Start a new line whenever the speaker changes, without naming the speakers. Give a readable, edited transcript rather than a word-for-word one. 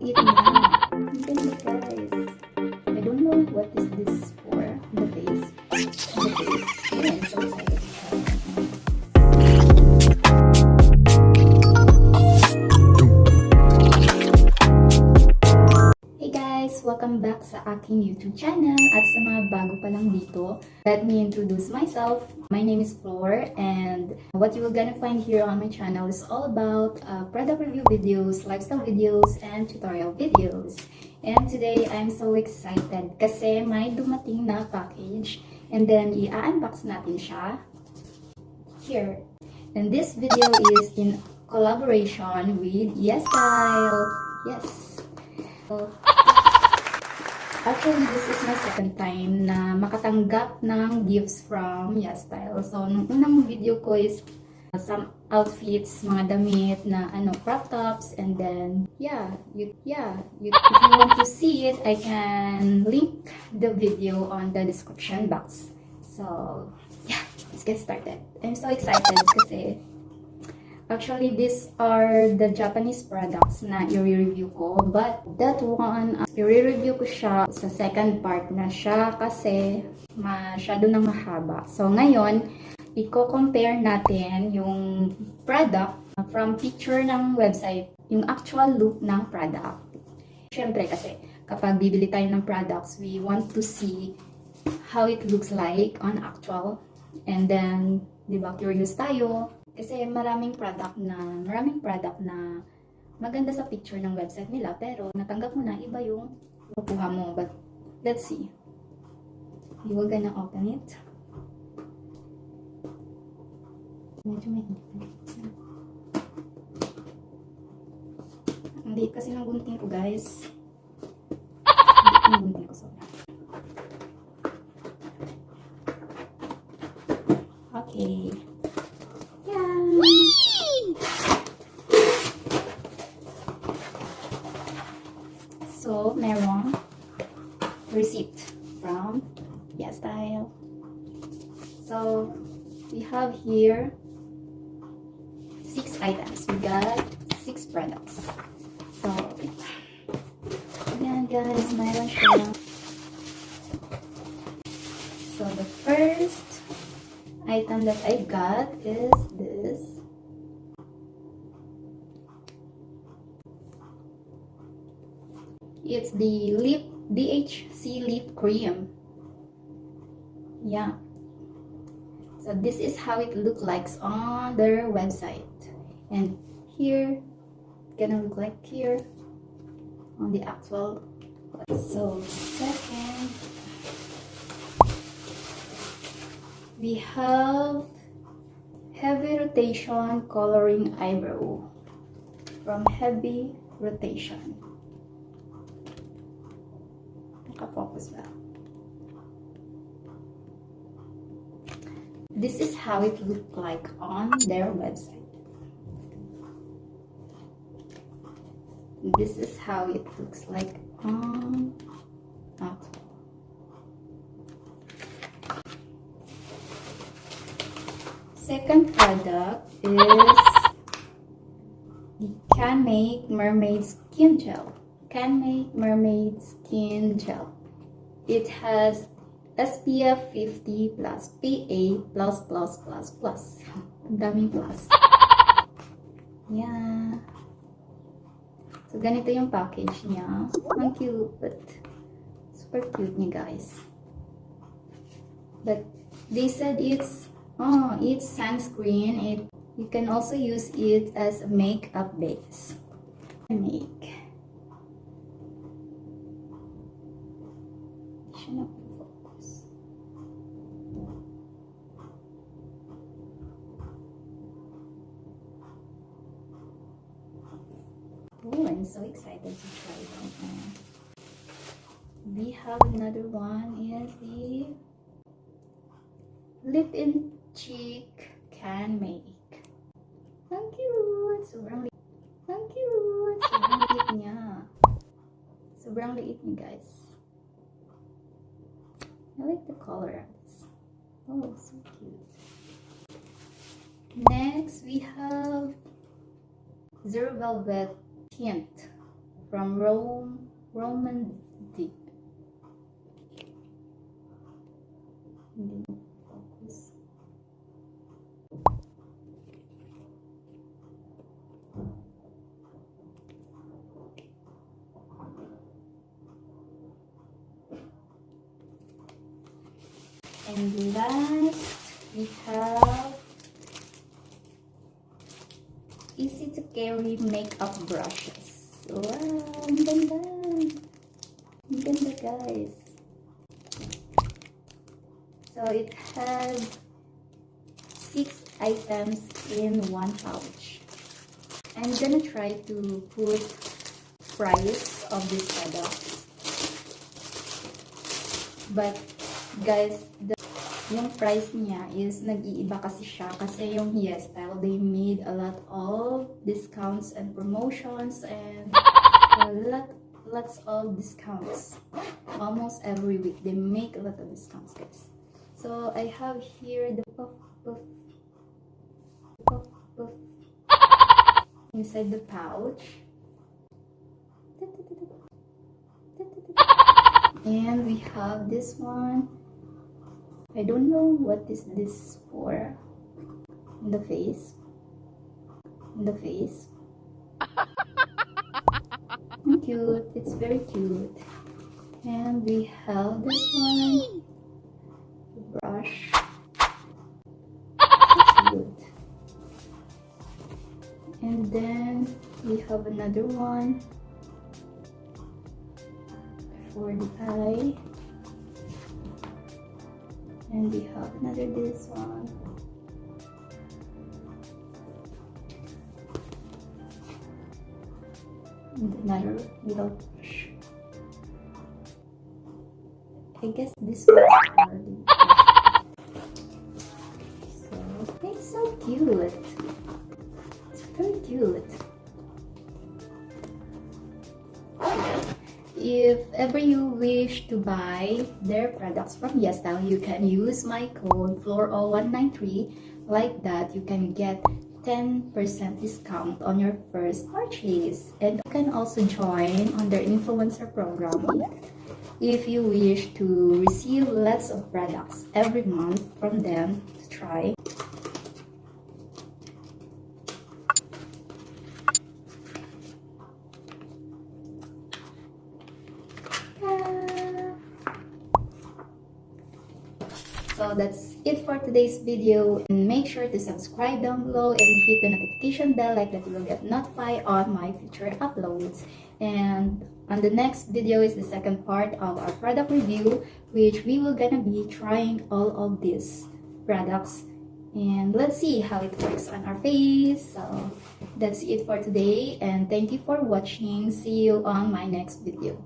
eat na. Look at it, guys. I don't know what is this for. The face. The face. Oh, I'm so excited to try it. Hey guys! Welcome back sa aking YouTube channel. At sa mga bago pa lang dito, let me introduce myself. My name is Flor, and what you will gonna find here on my channel is all about product review videos, lifestyle videos, and tutorial videos. And today, I'm so excited kasi may dumating na package, and then i-unbox natin siya here. And this video is in collaboration with Yesstyle. Yes. So, actually, this is my second time na makatanggap ng gifts from Yesstyle. So, nung unang video ko is some outfits, mga damit na crop tops, and then if you want to see it, I can link the video on the description box. So, yeah, let's get started. I'm so excited kasi actually, these are the Japanese products na i-review ko. But that one, i-review ko siya sa second part na siya kasi masyado nang mahaba. So, ngayon, i-compare natin yung product from picture ng website, yung actual look ng product. Siyempre kasi, kapag bibili tayo ng products, we want to see how it looks like on actual. And then, di ba, curious tayo. Kasi maraming product na maganda sa picture ng website nila, pero natanggap mo na, iba yung makuha mo. But let's see. You will gonna open it. Medyo may ang liit kasi ng gunting ko, guys. Ang gunting ko, sorry. Okay. So, merong receipt from Yesstyle. So, we have here 6 items. We got 6 products. So, yan guys, mayroon siya. So, the first item that I got is this. It's the DHC lip cream. Yeah. So this is how it looks like on their website. And here, it's gonna look like here on the actual. So second, we have heavy rotation coloring eyebrow from Heavy Rotation. Focus well. This is how it looked like on their website. This is how it looks like on actual. Second product is the CANMAKE Mermaid Skin Gel. CANMAKE Mermaid Skin Gel. It has SPF 50 plus PA plus plus plus plus. Ang daming plus. Yeah. So, ganito yung package niya. Ang cute, but super cute niya, guys. But they said it's sunscreen. You can also use it as a makeup base. Focus. Oh, I'm so excited to try it right now. We have another one, is the Lip and Cheek CANMAKE. Ang cute! Sobrang liit. Ang cute! Sobrang liit niya. Sobrang liit niya, guys. I like the color of this. Oh, so cute. Next, we have Zero Velvet Tint from Roman Deep. Hindi focus. And last, we have easy to carry makeup brushes. Wow, ang ganda! Ang ganda, guys. So it has 6 items in one pouch. I'm gonna try to put price of this product. But guys, yung price niya is nag-iiba kasi siya kasi yung Yesstyle, they made a lot of discounts and promotions and lots of discounts. Almost every week they make a lot of discounts, guys. So I have here the puff inside the pouch. And we have this one. I don't know what is this for. In the face. Cute. It's very cute. And we have this one. The brush. It's cute. And then we have another one for the eye. And we have another this one. And another little brush. I guess this one is for the brush. So it's so cute. It's very cute. If ever you wish to buy their products from Yesstyle, you can use my code FLOR0193. Like that, you can get 10% discount on your first purchase. And you can also join on their influencer program if you wish to receive lots of products every month from them to try. So that's it for today's video, and make sure to subscribe down below and hit the notification bell like that you will get notified on my future uploads. And on the next video is the second part of our product review, which we will gonna be trying all of these products and let's see how it works on our face. So that's it for today, and thank you for watching. See you on my next video.